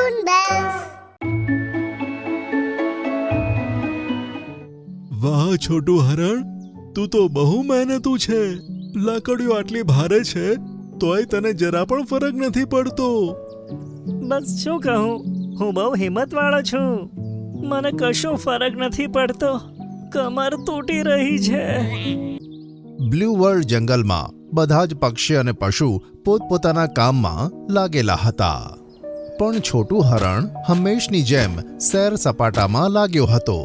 Cartoon Bells. વાહ છોટું હરણ, તું તો બહુ મહેનતુ છે. લાકડીઓ આટલી ભારે છે તોય તને જરા પણ ફરક નથી પડતો. બસ શું કહું, હું બહુ હિંમતવાળો છું. મને કશો ફરક નથી પડતો. કમર તૂટી રહી છે. બ્લુ વર્લ્ડ જંગલમાં બધા જ પક્ષી અને પશુ પોતપોતાના કામમાં લાગેલા હતા, પણ છોટું હરણ હંમેશની જેમ સૈર સપાટામાં લાગ્યો હતો.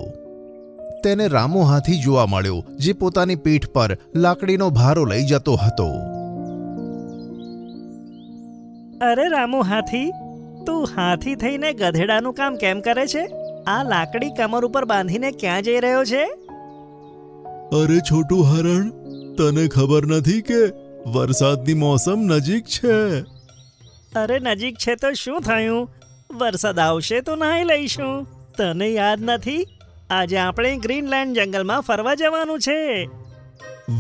તેને રામુ હાથી જોવા મળ્યો, જે પોતાની પીઠ પર લાકડીનો ભારો લઈ જતો હતો. અરે રામુ હાથી, તું હાથી થઈને ગધેડાનું કામ કેમ કરે છે? આ લાકડી કમર ઉપર બાંધીને ક્યાં જઈ રહ્યો છે? અરે છોટું હરણ, તને ખબર નથી કે વરસાદની મોસમ નજીક છે. અરે નજીક છે તો શું થયું? વરસાદ આવશે તો નાહી લઈશું. તને યાદ નથી, આજે આપણે ગ્રીનલેન્ડ જંગલમાં ફરવા જવાનું છે.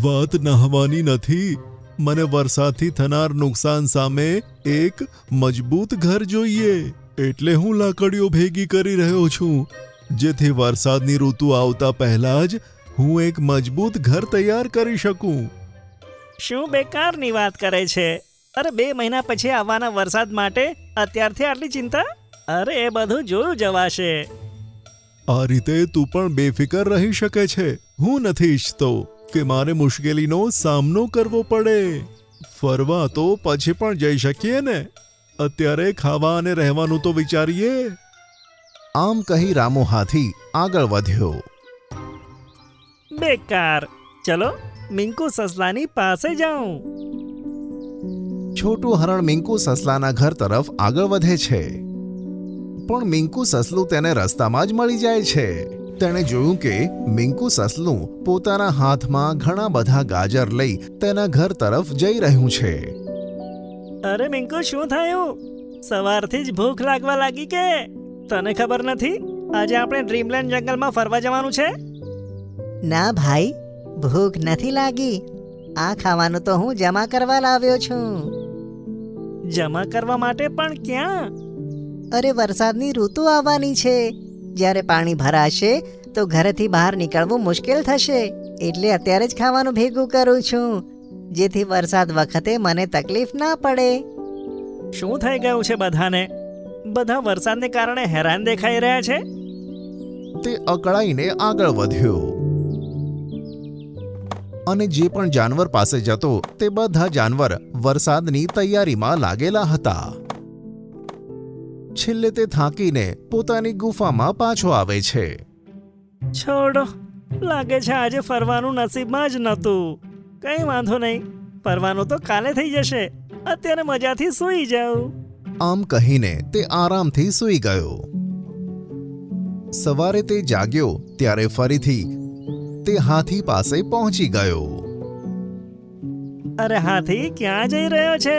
વાત નહાવાની નથી. મને વરસાદથી થનાર નુકસાન સામે એક મજબૂત ઘર જોઈએ, એટલે હું લાકડીઓ ભેગી કરી રહ્યો છું, જેથી વરસાદની ઋતુ આવતા પહેલા જ હું એક મજબૂત ઘર તૈયાર કરી શકું. શું બેકારની વાત કરે છે? અરે 2 મહિના પછી આવવાના વરસાદ માટે અત્યારથી આટલી ચિંતા? અરે એ બધું જોયું જવાશે. આ રીતે તું પણ બેફિકર રહી શકે છે. હું નથી ઈચ્છતો કે મારે મુશ્કેલીનો સામનો કરવો પડે. ફરવા તો પછી પણ જઈ શકીએ ને. અત્યારે ખાવા અને રહેવાનું તો વિચારીએ. આમ કહી રામુ હાથી આગળ વધ્યો. બેકાર. ચલો મિંકુ સસલાની પાસે જાઉં. છોટું હરણ મિંકુ સસલાના ઘર તરફ આગળ વધે છે, પણ મિંકુ સસલું તેને રસ્તામાં જ મળી જાય છે. તેણે જોયું કે મિંકુ સસલું પોતાના હાથમાં ઘણા બધા ગાજર લઈ તેના ઘર તરફ જઈ રહ્યું છે. અરે મિંકુ, શું થયું? સવારથી જ ભૂખ લાગવા લાગી કે? તને ખબર નથી આજે આપણે ડ્રીમલેન્ડ જંગલમાં ફરવા જવાનું છે? ના ભાઈ, ભૂખ નથી લાગી. આ ખાવાનું તો હું જમા કરવા લાવ્યો છું. જમા કરવા માટે પણ ક્યાં? અરે વરસાદની ઋતુ આવવાની છે. જ્યારે પાણી ભરાશે તો ઘરેથી બહાર નીકળવું મુશ્કેલ થશે, એટલે અત્યારે જ ખાવાનું ભેગું કરું છું, જેથી વરસાદ વખતે મને તકલીફ ના પડે. શું થઈ ગયું છે બધાને? બધા વરસાદને કારણે હેરાન દેખાઈ રહ્યા છે. તે અકળાઈને આગળ વધ્યો અને જે પણ જાનવર પાસે જતો તે બધા જાનવર વરસાદની તૈયારીમાં લાગેલા હતા. છેલ્લે તે થાકીને પોતાની ગુફામાં પાછો આવે છે. છોડો, લાગે છે આજે ફરવાનું નસીબમાં જ નહોતું. કંઈ વાંધો નહીં, ફરવાનું તો કાલે થઈ જશે. અત્યારે મજાથી સૂઈ જાઉં. આમ કહીને તે આરામથી સૂઈ ગયો. સવારે તે જાગ્યો ત્યારે ફરીથી તે હાથી પાસે પહોંચી ગયો. અરે હાથી, ક્યાં જઈ રહ્યો છે?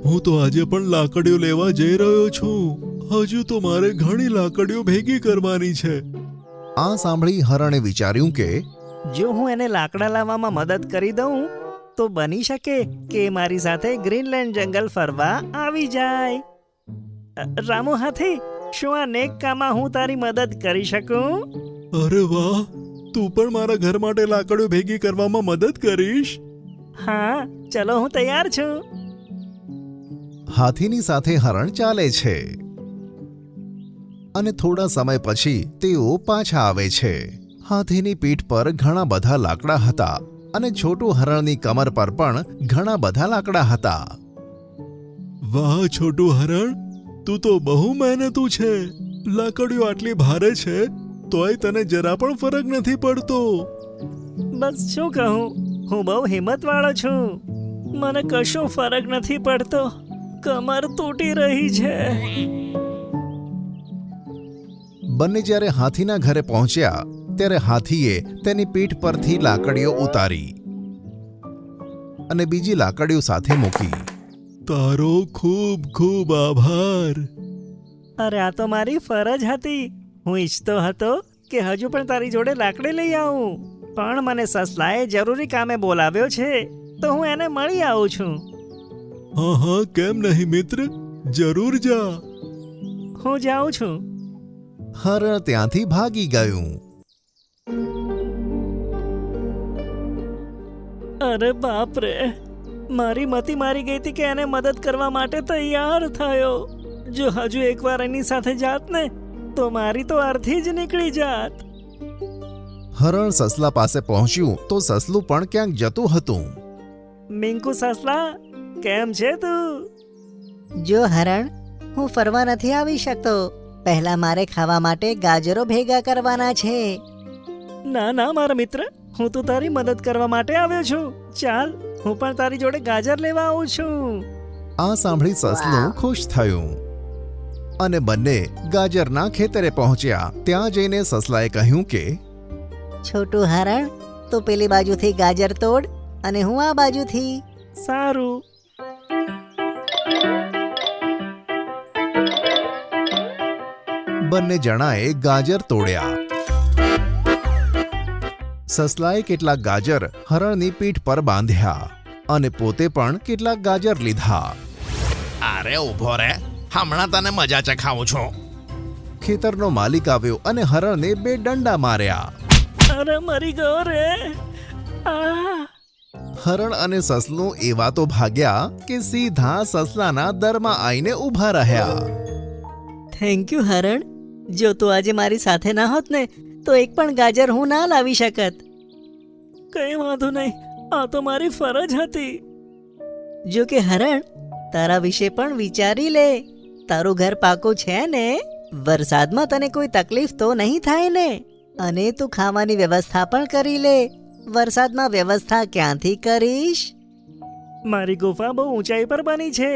હું તો આજે પણ લાકડીઓ લેવા જઈ રહ્યો છું. હજુ તો મારે ઘણી લાકડીઓ ભેગી કરવાની છે. આ સાંભળી હરણે વિચાર્યું કે જો હું એને લાકડા લાવવામાં મદદ કરી દઉં તો બની શકે કે મારી સાથે ગ્રીનલેન્ડ જંગલ ફરવા આવી જાય. રામુ હાથી, શું આ નેક કામમાં હું તારી મદદ કરી શકું? અરે વાહ, તું પણ મારા ઘર માટે લાકડીઓ ભેગી કરવામાં મદદ કરીશ? હા, ચલો હું તૈયાર છું. હાથીની સાથે હરણ ચાલે છે અને થોડા સમય પછી તેઓ પાછા આવે છે. હાથીની પીઠ પર ઘણા બધા લાકડા હતા અને છોટું હરણની કમર પર પણ ઘણા બધા લાકડા હતા. વાહ છોટું હરણ, તું તો બહુ મહેનતુ છે. લાકડીઓ આટલી ભારે છે તોય તને જરા પણ ફરક નથી પડતો. બસ શું કહું, હું બહુ હિંમતવાળો છું. મને કશો ફરક નથી પડતો. કમર તૂટી રહી છે. બંને જ્યારે હાથીના ઘરે પહોંચ્યા ત્યારે હાથીએ તેની પીઠ પરથી લાકડીઓ ઉતારી અને બીજી લાકડીઓ સાથે મૂકી. તારો ખૂબ ખૂબ આભાર. અરે આ તો મારી ફરજ હતી. હું ઈચ્છતો હતો કે હજુ પણ તારી જોડે લાકડી લઈ આવું, પણ મને સસલાએ જરૂરી કામે બોલાવ્યો છે તો હું એને મળી આવું છું. હા હા, કેમ નહીં મિત્ર, જરૂર જા. હું જાઉં છું. હરણ ત્યાંથી ભાગી ગયું. અરે બાપ રે, મારી મતી મારી ગઈ હતી કે એને મદદ કરવા માટે તૈયાર થયો. જો હજુ એકવાર એની સાથે જાત ને તો મારી તો અર્થી જ નીકળી જાત. હરણ સસલા પાસે પહોંચ્યું તો સસલું પણ ક્યાંક જતું હતું. મિંકુ સસલા, કેમ છે તું? જો હરણ, હું ફરવા નથી આવી શકતો. પહેલા મારે ખાવા માટે ગાજરો ભેગા કરવાના છે. ના ના મારા મિત્ર, હું તો તારી મદદ કરવા માટે આવ્યો છું. ચાલ, હું પણ તારી જોડે ગાજર લેવા આવું છું. આ સાંભળી સસલું ખુશ થયું અને બંને ગાજરના ખેતરે પહોંચ્યા. ત્યાં જઈને સસલાએ કહ્યું કે છોટું હરણ, તો પેલી બાજુથી ગાજર તોડ અને હું આ બાજુથી. સારું. બંને જણાએ ગાજર તોડ્યા. સસલાએ કેટલાક ગાજર હરણની પીઠ પર બાંધ્યા અને પોતે પણ કેટલાક ગાજર લીધા. અરે ઊભો રે, હમણાં તને મજા ચખાવું છું. ખેતરનો માલિક આવ્યો અને હરણને 2 દંડા માર્યા. અરે મરી ગયો રે. આ હરણ અને સસલું એવા તો ભાગ્યા કે સીધા સસલાના દરમાં આવીને ઊભા રહ્યા. થેન્ક યુ હરણ. જો તું આજે મારી સાથે ના હોત ને તો એક પણ ગાજર હું ના લાવી શકત. કઈ વાંધો નહીં, આ તો મારી ફરજ હતી. જો કે હરણ, તારા વિશે પણ વિચારી લે. તારું ઘર પાકું છે ને? વરસાદમાં તને કોઈ તકલીફ તો નહીં થાય ને? અને તું ખાવાની વ્યવસ્થા પણ કરી લે. વરસાદમાં વ્યવસ્થા ક્યાંથી કરીશ? મારી ગુફા બહુ ઊંચાઈ પર બની છે,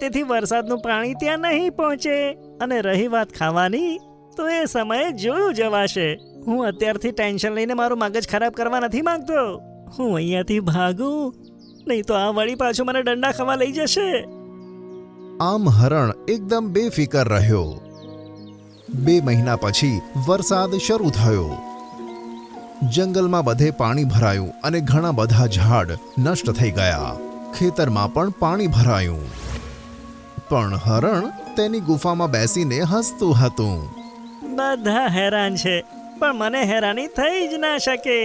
તેથી વરસાદનું પાણી ત્યાં નહીં પહોંચે. અને રહી વાત ખાવાની, તો એ સમયે જોયું જવાશે. હું અત્યારથી ટેન્શન લઈને મારું મગજ ખરાબ કરવા નથી માંગતો. હું અહીંયાથી ભાગું, નહીં તો આ વળી પાછું મને દંડા ખાવા લઈ જશે. આમ હરણ એકદમ બેફિકર રહ્યો. 2 મહિના પછી વરસાદ શરૂ થયો. જંગલમાં બધે પાણી ભરાયું અને ઘણા બધા ઝાડ નષ્ટ થઈ ગયા. ખેતરમાં પણ પાણી ભરાયું. પણ હરણ તેની ગુફામાં બેસીને હસતું હતું. બધા હેરાન છે, પણ મને હેરાની થઈ જ ના શકે,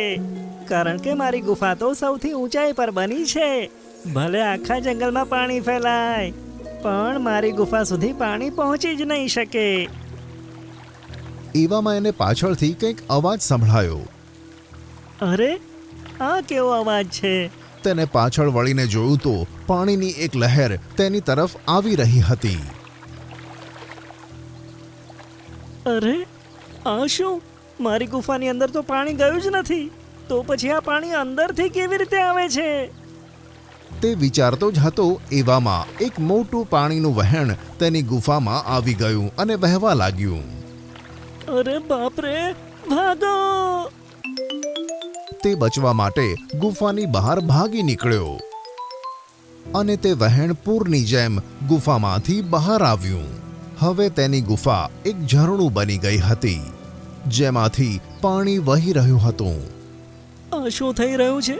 કારણ કે મારી ગુફા તો સૌથી ઊંચાઈ પર બની છે. ભલે આખા જંગલમાં પાણી ફેલાય, પણ મારી ગુફા સુધી પાણી પહોંચી જ નહીં શકે. એવામાં એને પાછળથી કંઈક અવાજ સંભળાયો. અરે, આ કેવો અવાજ છે? તેને પાછળ વળીને જોયું તો પાણીની એક લહેર તેની તરફ આવી રહી હતી. અરે, આ શું? મારી ગુફાની અંદર તો પાણી ગયું જ નથી. તો પછી આ પાણી અંદરથી કેવી રીતે આવે છે? તે વિચારતો જ હતો એવામાં એક મોટું પાણીનું વહેણ તેની ગુફામાં આવી ગયું અને વહેવા લાગ્યું. અરે બાપ રે, ભાગો! તે બચવા માટે ગુફાની બહાર ભાગી નીકળ્યો અને તે વહેણ પૂરની જેમ ગુફામાંથી બહાર આવ્યું. હવે તેની ગુફા એક ઝરણું બની ગઈ હતી, જેમાંથી પાણી વહી રહ્યું હતું. આ શું થઈ રહ્યું છે?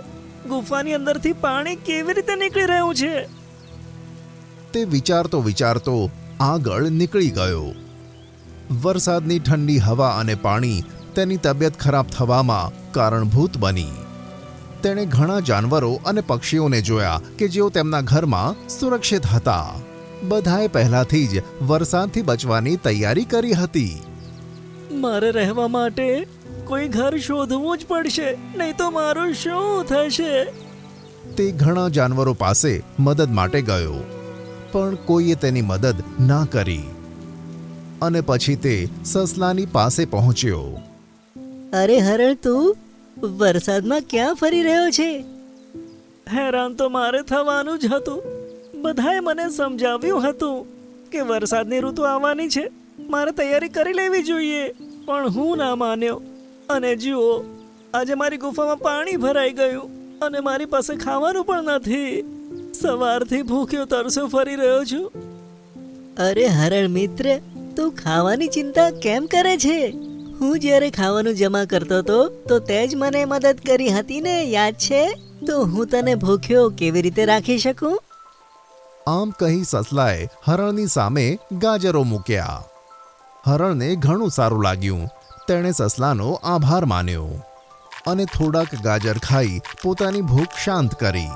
ગુફાની અંદરથી પાણી કેવી રીતે નીકળી રહ્યું છે? તે વિચારતો વિચારતો આગળ નીકળી ગયો. વરસાદની ઠંડી હવા અને પાણી તેની તબિયત ખરાબ થવામાં કારણભૂત બની. તેણે ઘણા જાનવરો અને પક્ષીઓને જોયા કે જેઓ તેમના ઘરમાં સુરક્ષિત હતા. બધાએ પહેલાથી જ વરસાદથી બચવાની તૈયારી કરી હતી. મારે રહેવા માટે કોઈ ઘર શોધવું જ પડશે, નહીં તો મારું શું થશે? તે ઘણા જાનવરો પાસે મદદ માટે ગયો, પણ કોઈએ તેની મદદ ના કરી. અને પછી તે સસલાની પાસે પહોંચ્યો. અરે હરણ, તું વરસાદમાં ક્યાં ફરી રહ્યો છે? હેરાન તો મારે થવાનું જ હતું. બધાએ મને સમજાવ્યું હતું કે વરસાદની ઋતુ આવવાની છે, મારે તૈયારી કરી લેવી જોઈએ, પણ હું ના માન્યો. અને જુઓ, આજે મારી ગુફામાં પાણી ભરાઈ ગયું અને મારી પાસે ખાવાનું પણ નથી. સવારથી ભૂખ્યો તરસ્યો ફરી રહ્યો છું. અરે હરણ મિત્ર, તું ખાવાની ચિંતા કેમ કરે છે? હું જ્યારે ખાવાનું જમા કરતો હતો તો તે જ મને મદદ કરી હતી ને, યાદ છે? તો હું તને ભૂખ્યો કેવી રીતે રાખી શકું? આમ કહી સસલાએ હરણની સામે ગાજરો મૂક્યા. હરણને ઘણું સારું લાગ્યું. તેણે સસલાનો આભાર માન્યો અને થોડાક ગાજર ખાઈ પોતાની ભૂખ શાંત કરી.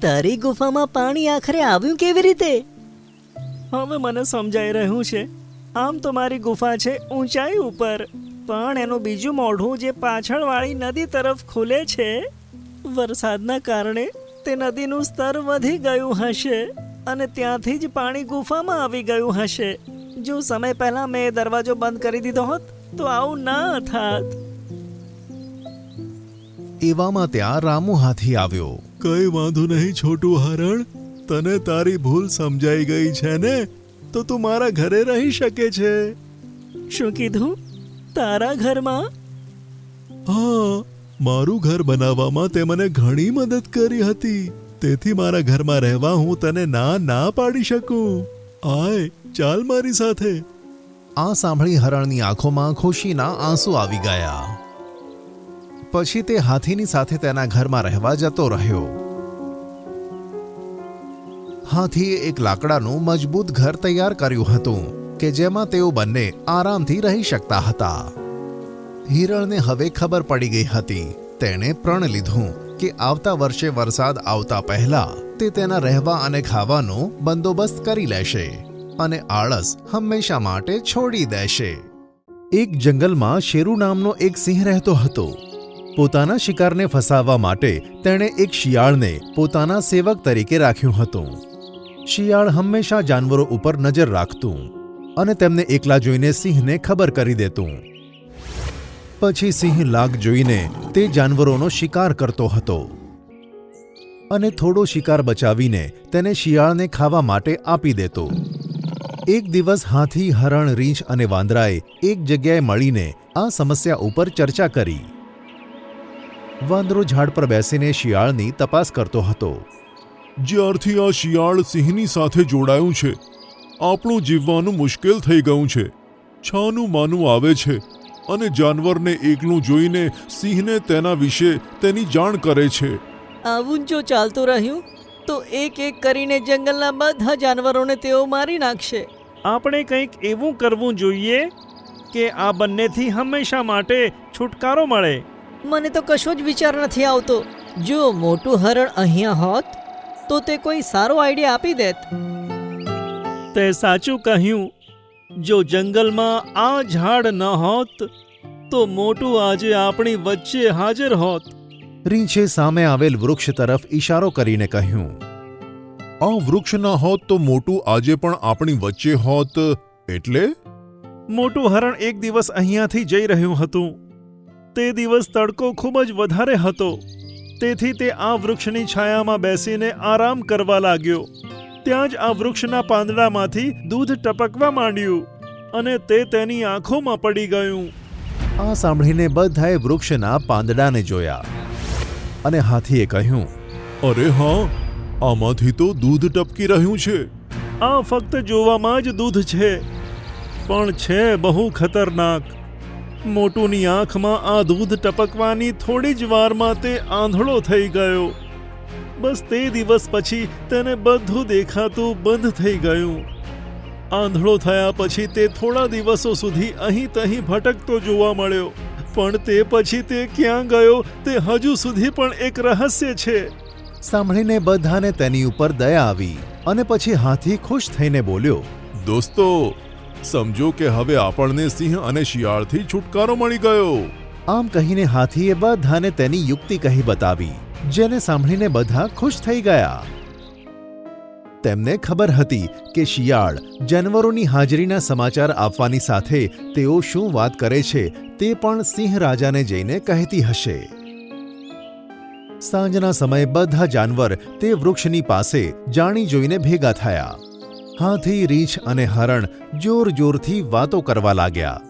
તારી ગુફામાં પાણી આખરે આવ્યું કેવી રીતે? હવે મને સમજાઈ રહ્યું છે. આમ તો મારી ગુફા છે ઊંચાઈ ઉપર, પણ એનું બીજું મોઢું જે પાછળવાળી નદી તરફ ખુલે છે, વરસાદના કારણે તે નદીનું સ્તર વધી ગયું હશે અને ત્યાંથી જ પાણી ગુફામાં આવી ગયું હશે. જો સમય પહેલા મેં એ દરવાજો બંધ કરી દીધો હોત તો આવું ના થાત. એવામાં ત્યાં રામુ હાથી આવ્યો. કઈ વાંધો નહીં છોટું હરણ, તને તારી ભૂલ સમજાઈ ગઈ છે ને, તો તું મારા ઘરે રહી શકે છે. શું કીધું? તારા ઘરમાં? હા, મારું ઘર બનાવવામાં તે મને ઘણી મદદ કરી હતી, તેથી મારા ઘરમાં રહેવા હું તને ના પાડી શકું. આય, ચાલ મારી સાથે. આ સાંભળી હરણની આંખોમાં ખુશીના આંસુ આવી ગયા. પછી તે હાથીની સાથે તેના ઘરમાં રહેવા જતો રહ્યો. હાથીએ એક લાકડાનું મજબૂત ઘર તૈયાર કર્યું હતું કે જેમાં તેઓ બંને આરામથી રહી શકતા હતા. હિરણને હવે ખબર પડી ગઈ હતી. તેણે પ્રણ લીધું કે આવતા વર્ષે વરસાદ આવતા પહેલા તે તેના રહેવા અને ખાવાનો બંદોબસ્ત કરી લેશે અને આળસ હંમેશા માટે છોડી દેશે. એક જંગલમાં શેરુ નામનો એક સિંહ રહેતો હતો. પોતાના શિકારને ફસાવવા માટે તેણે એક શિયાળને પોતાના સેવક તરીકે રાખ્યું હતું. શિયાળ હંમેશા જાનવરો ઉપર નજર રાખતું અને તેમને એકલા જોઈને સિંહને ખબર કરી દેતું. પછી સિંહ લાગ જોઈને તે જાનવરોનો શિકાર કરતો હતો અને થોડો શિકાર બચાવીને તેને શિયાળને ખાવા માટે આપી દેતો. એક દિવસ હાથી, હરણ, રીંછ અને વાંદરાએ એક જગ્યાએ મળીને આ સમસ્યા ઉપર ચર્ચા કરી. વાંદરો ઝાડ પર બેસીને શિયાળની તપાસ કરતો હતો. જ્યારથી આ શિયાળ સિંહની સાથે જોડાયું છે, આપણું જીવવાનું મુશ્કેલ થઈ ગયું છે. છાનું માનું આવે છે અને જાનવરને એકલું જોઈને સિંહને તેના વિશે તેની જાણ કરે છે. આવું જો ચાલતું રહ્યું તો એક એક કરીને જંગલના બધા જાનવરોને તેઓ મારી નાખશે. આપણે કંઈક એવું કરવું જોઈએ કે આ બંનેથી હંમેશા માટે છુટકારો મળે. મને તો કશો જ વિચાર નથી આવતો. જો મોટું હરણ અહીંયા હોત તો તે કોઈ સારો આઈડિયા આપી દેત. તે સાચું કહ્યું. જો જંગલમાં આ ઝાડ ન હોત તો મોટું આજે આપણી વચ્ચે હાજર હોત. રીંછે સામે આવેલ વૃક્ષ તરફ ઈશારો કરીને કહ્યું. આ વૃક્ષ ન હોત તો મોટું આજે પણ આપણી વચ્ચે હોત. એટલે મોટું હરણ એક દિવસ અહીંયાથી જઈ રહ્યું હતું. તે દિવસ તડકો ખૂબ જ વધારે હતો, તેથી તે આ વૃક્ષની છાયામાં બેસીને આરામ કરવા લાગ્યો. ત્યાં જ આ વૃક્ષના પાંદડામાંથી દૂધ ટપકવા માંડ્યું અને તે તેની આંખોમાં પડી ગયું. આ સાંભળીને બધાએ વૃક્ષના પાંદડાને જોયા અને હાથીએ કહ્યું, અરે હા, આમાંથી તો દૂધ ટપકી રહ્યું છે. આ ફક્ત જોવામાં જ દૂધ છે, પણ છે બહુ ખતરનાક. મોટુની આંખમાં આ દૂધ ટપકવાની થોડી જ વારમાં તે આંધળો થઈ ગયો. બસ તે દિવસ પછી તેને બધું દેખાતું બંધ થઈ ગયું. આંધળો થયા પછી તે થોડા દિવસો સુધી અહીં તહીં ભટકતો જોવા મળ્યો, પણ તે પછી તે ક્યાં ગયો તે હજુ સુધી પણ એક રહસ્ય છે. સાંભળીને બધાને તેની ઉપર દયા આવી અને પછી હાથી ખુશ થઈને બોલ્યો, દોસ્તો, સમજો કે હવે આપણને સિંહ અને શિયાળથી છુટકારો મળી ગયો. આમ કહીને હાથીએ બધાને તેની યુક્તિ કહી બતાવી, જેને સાંભળીને બધા ખુશ થઈ ગયા. તેમને ખબર હતી કે શિયાળ જાનવરોની હાજરીના સમાચાર આપવાની સાથે તેઓ શું વાત કરે છે તે પણ સિંહ રાજાને જઈને કહેતી હશે. સાંજના સમયે બધા જાનવર તે વૃક્ષની પાસે જાણી જોઈને ભેગા થયા. હાથી, રીંછ અને હરણ જોર જોરથી વાતો કરવા લાગ્યા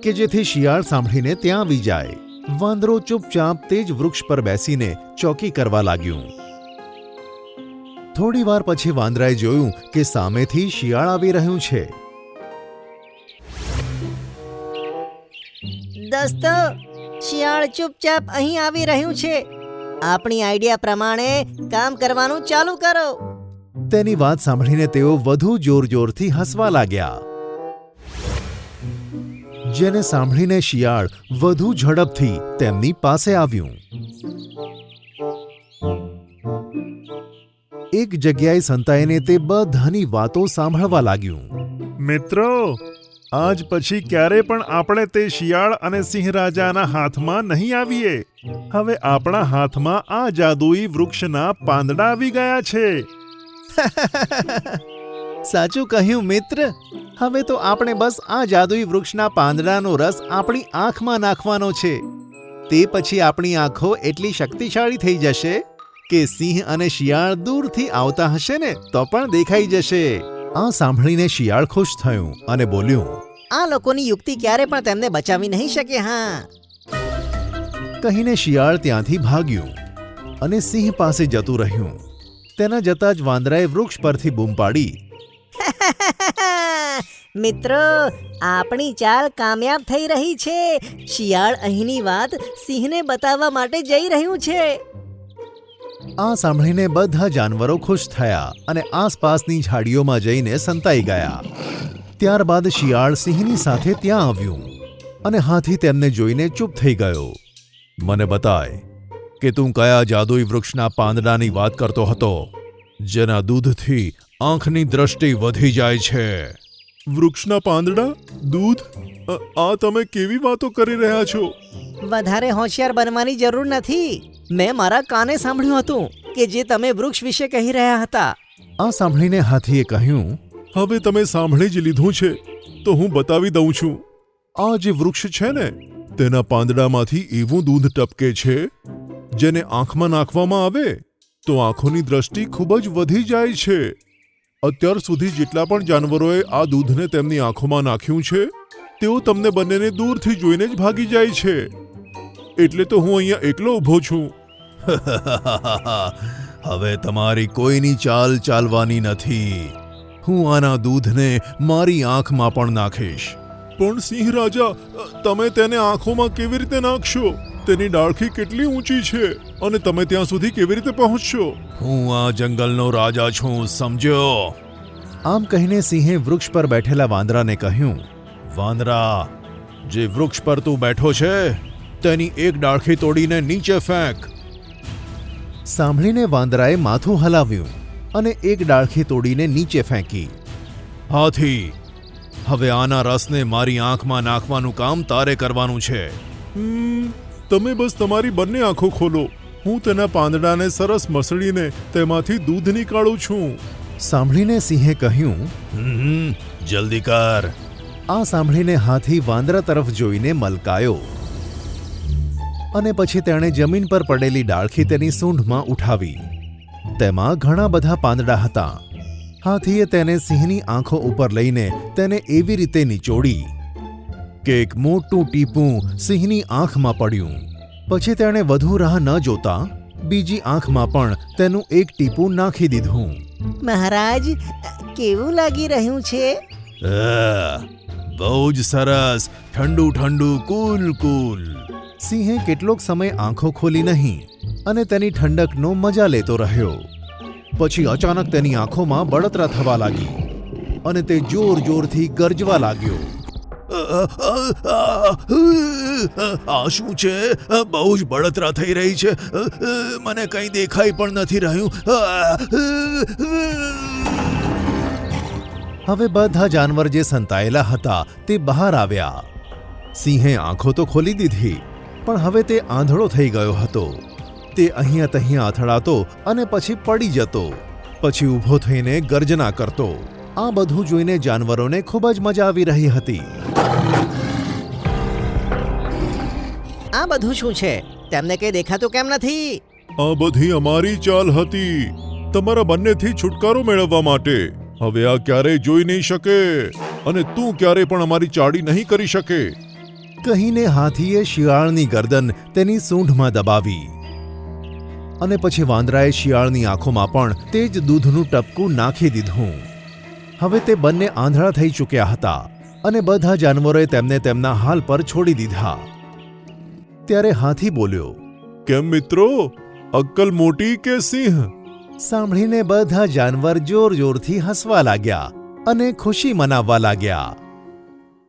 કે જેથી શિયાળ સાંભળીને ત્યાં આવી જાય. વાંદરો ચૂપચાપ તે જ વૃક્ષ પર બેસીને ચોકી કરવા લાગ્યું. થોડી વાર પછી વાંદરાએ જોયું કે સામેથી શિયાળ આવી રહ્યું છે. દોસ્તો, શિયાળ ચૂપચાપ અહીં આવી રહ્યું છે. આપણી આઈડિયા પ્રમાણે કામ કરવાનું ચાલુ કરો. તેની વાત સાંભળીને તેઓ વધુ જોરજોરથી હસવા લાગ્યા. જેને સાંભળીને શિયાળ વધુ ઝડપથી તેમની પાસે આવ્યું. એક જગ્યાએ સંતાઈને તે બધાની વાતો સાંભળવા લાગ્યું. મિત્રો, આજ પછી ક્યારે પણ આપણે તે શિયાળ અને સિંહ રાજાના હાથમાં નહીં આવીએ. હવે આપણા હાથમાં આ જાદુઈ વૃક્ષના પાંદડા આવી ગયા છે. સાચું કહ્યું મિત્ર. હવે તો આપણે બસ આ જાદુઈ વૃક્ષના પાંદડાનો રસ આપણી આંખમાં નાખવાનો છે. તે પછી આપણી આંખો એટલી શક્તિશાળી થઈ જશે કે સિંહ અને શિયાળ દૂરથી આવતા હશે ને તો પણ દેખાઈ જશે. આ સાંભળીને શિયાળ ખુશ થયું અને બોલ્યું, આ લોકોની યુક્તિ ક્યારે પણ તેમને બચાવી નહીં શકે. હા, કહીને શિયાળ ત્યાંથી ભાગ્યું અને સિંહ પાસે જતું રહ્યું. તેના જતાં જ વાંદરાએ વૃક્ષ પરથી બૂમ પાડી, મિત્રો, આપણી ચાલ કામયાબ થઈ રહી છે. શિયાળ અહીંની વાત સિંહને બતાવવા માટે જઈ રહ્યું છે. આ સાંભળીને બધા જાનવરો ખુશ થયા અને આસપાસની ઝાડીઓમાં જઈને સંતાઈ ગયા. ત્યારબાદ શિયાળ સિંહની સાથે ત્યાં આવ્યું અને હાથી તેમને જોઈને ચૂપ થઈ ગયો. મને બતાય કે તું કયા જાદુઈ વૃક્ષના પાંદડાની વાત કરતો હતો જેના દૂધથી આંખની દ્રષ્ટિ વધી જાય છે. વૃક્ષના પાંદડા? દૂધ? આ તમે કેવી વાતો કરી રહ્યા છો? વધારે હોશિયાર બનવાની જરૂર નથી. મેં મારા કાને સાંભળ્યું હતું કે જે તમે વૃક્ષ વિશે કહી રહ્યા હતા. આ સાંભળીને હાથીએ કહ્યું, હવે તમે સાંભળી જ લીધું છે તો હું બતાવી દઉં છું. આ જે વૃક્ષ છે ને, તેના પાંદડામાંથી એવું દૂધ ટપકે છે જેને આંખમાં નાખવામાં આવે તો આંખોની દ્રષ્ટિ ખૂબ જ વધી જાય છે. અત્યાર સુધી જેટલા પણ જાનવરોએ આ દૂધને તેમની આંખોમાં નાખ્યું છે તેઓ તમને બંનેને દૂરથી જોઈને જ ભાગી જાય છે. એટલે તો હું અહીંયા એકલો ઊભો છું. હવે તમારી કોઈની ચાલ ચાલવાની નથી. હું આના દૂધને મારી આંખમાં પણ નાખીશ. પણ સિંહ રાજા, તમે તેને આંખોમાં કેવી રીતે નાખશો? તેની ડાળખી કેટલી ઊંચી છે અને તમે ત્યાં સુધી કેવી રીતે પહોંચશો? હું આ જંગલનો રાજા છું, સમજ્યો? આમ કહીને સિંહે વૃક્ષ પર બેઠેલા વાંદરાને કહ્યું, વાંદરા, જે વૃક્ષ પર તું બેઠો છે તેની એક ડાળખી તોડીને નીચે ફેંક. સાંભળીને વાંદરાએ માથું હલાવ્યું અને એક ડાળખી તોડીને નીચે ફેંકી. હાથી, હવે આના રસને મારી આંખમાં નાખવાનું કામ તારે કરવાનું છે. તમે બસ તમારી બંને આંખો ખોલો. હું તેના પાંદડાને સરસ મસળીને તેમાંથી દૂધ નીકાળું છું. સાંભળીને સિંહે કહ્યું, જલ્દી કર. આ સાંભળીને હાથી વાંદરા તરફ જોઈને મલકાયો અને પછી તેણે જમીન પર પડેલી ડાળખી તેની સૂંઢમાં ઉઠાવી. તેમાં ઘણા બધા પાંદડા હતા. હાથીએ તેને સિંહની આંખો ઉપર લઈને તેને એવી રીતે નીચોડી કે એક મોટું ટીપું સિંહની આંખમાં પડ્યું. પછી તેણે વધુ રાહ ન જોતા બીજી આંખમાં પણ તેનું એક ટીપું નાખી દીધું. મહારાજ, કેવું લાગી રહ્યું છે? બહુ જ સરસ, ઠંડુ ઠંડુ, કુલ કુલ. સિંહે કેટલોક સમય આંખો ખોલી નહીં અને તેની ઠંડકનો મજા લેતો રહ્યો. પછી અચાનક તેની આંખોમાં બળતરા થવા લાગી અને તે જોર જોરથી ગરજવા લાગ્યો. આ શું છે? બહુ જ બળતરા થઈ રહી છે. મને કંઈ દેખાઈ પણ નથી રહ્યું. હવે બધા જાનવર જે સંતાયેલા હતા તે બહાર આવ્યા. સિંહે આંખો તો ખોલી દીધી પણ હવે તે આંધળો થઈ ગયો હતો. તે અહીંયા તહીંયા અથડાતો અને પછી પડી જતો, પછી ઊભો થઈને ગર્જના કરતો. આ બધું જોઈને જાનવરોને ખૂબ જ મજા આવી રહી હતી. આ બધું શું છે? તેમને કંઈ દેખાતું કેમ નથી? આ બધી અમારી ચાલ હતી, તમારા બંનેથી છુટકારો મેળવવા માટે. હવે આ ક્યારેય જોઈ નહીં શકે અને તું ક્યારેય પણ અમારી ચાડી નહીં કરી શકે. કહીને હાથીએ શિયાળની ગરદન તેની સૂંઢમાં દબાવી અને પછી વાંદરાએ શિયાળની આંખોમાં પણ તે જ દૂધનું ટપકું નાખી દીધું. હવે તે બંને આંધળા થઈ ચૂક્યા હતા અને બધા જાનવરોએ તેમને તેમના હાલ પર છોડી દીધા. ત્યારે હાથી બોલ્યો, કેમ મિત્રો, અક્કલ મોટી કે સિંહ? સાંભળીને બધા જાનવર જોર જોરથી હસવા લાગ્યા અને ખુશી મનાવવા લાગ્યા.